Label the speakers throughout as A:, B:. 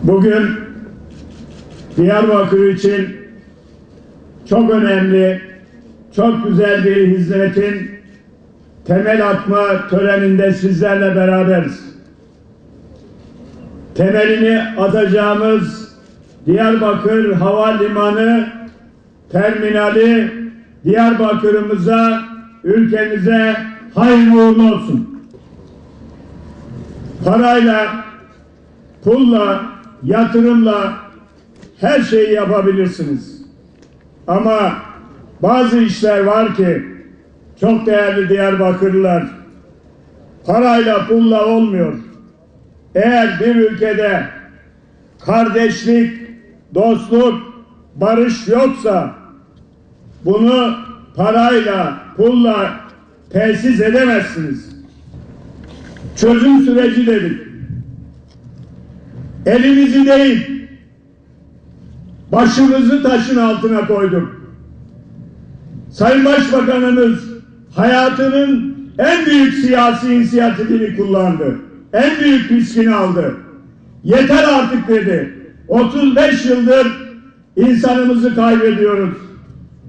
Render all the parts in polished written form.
A: Bugün Diyarbakır için çok önemli, çok güzel bir hizmetin temel atma töreninde sizlerle beraberiz. Temelini atacağımız Diyarbakır Havalimanı terminali Diyarbakır'ımıza, ülkemize hayırlı uğurlu olsun. Parayla, pulla, yatırımla her şeyi yapabilirsiniz. Ama bazı işler var ki çok değerli Diyarbakırlılar, parayla pulla olmuyor. Eğer bir ülkede kardeşlik, dostluk, barış yoksa bunu parayla, pulla tesis edemezsiniz. Çözüm süreci dedik. Elimizi değil, başımızı taşın altına koyduk. Sayın Başbakanımız hayatının en büyük siyasi inisiyatifini kullandı. En büyük riskini aldı. Yeter artık dedi. 35 yıldır insanımızı kaybediyoruz.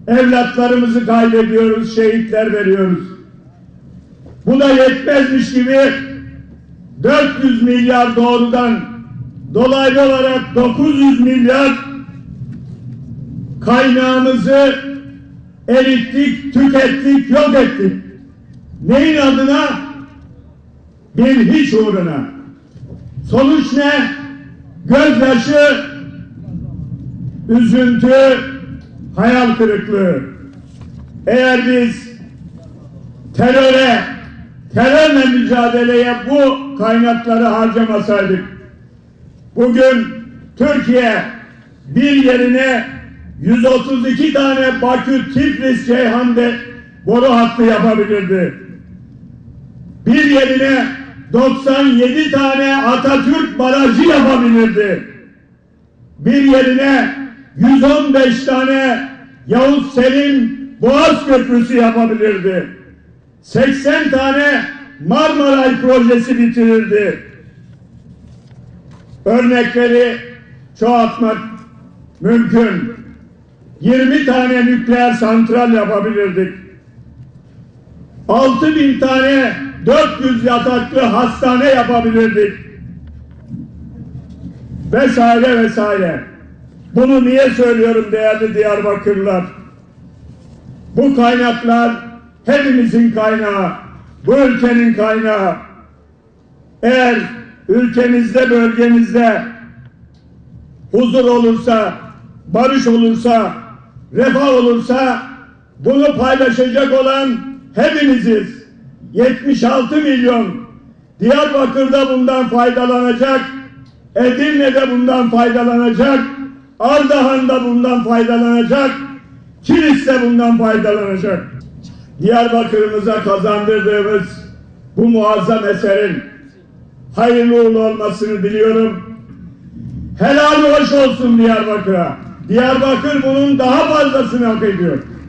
A: Evlatlarımızı kaybediyoruz, şehitler veriyoruz. Bu da yetmezmiş gibi 400 milyar doğrudan, dolaylı olarak 900 milyar kaynağımızı erittik, tükettik, yok ettik. Neyin adına? Bir hiç uğruna. Sonuç ne? Gözyaşı, üzüntü, hayal kırıklığı. Eğer biz terörle mücadeleye bu kaynakları harcamasaydık, bugün Türkiye bir yerine 132 tane Bakü-Tiflis-Ceyhan boru hattı yapabilirdi. Bir yerine 97 tane Atatürk barajı yapabilirdi. Bir yerine 115 tane Yavuz Selim Boğaz Köprüsü yapabilirdi. 80 tane Marmaray projesi bitirirdi. Örnekleri çoğaltmak mümkün. 20 tane nükleer santral yapabilirdik. 6.000 tane 400 yataklı hastane yapabilirdik. Vesaire vesaire. Bunu niye söylüyorum değerli Diyarbakırlılar? Bu kaynaklar hepimizin kaynağı, bu ülkenin kaynağı. Eğer ülkemizde, bölgemizde huzur olursa, barış olursa, refah olursa bunu paylaşacak olan hepimiziz. 76 milyon Diyarbakır'da bundan faydalanacak, Edirne'de bundan faydalanacak, Ardahan'da bundan faydalanacak, Kilis'te bundan faydalanacak. Diyarbakır'ımıza kazandırdığımız bu muazzam eserin hayırlı uğurlu olmasını diliyorum. Helal hoş olsun Diyarbakır'a. Diyarbakır bunun daha fazlasını hak ediyor.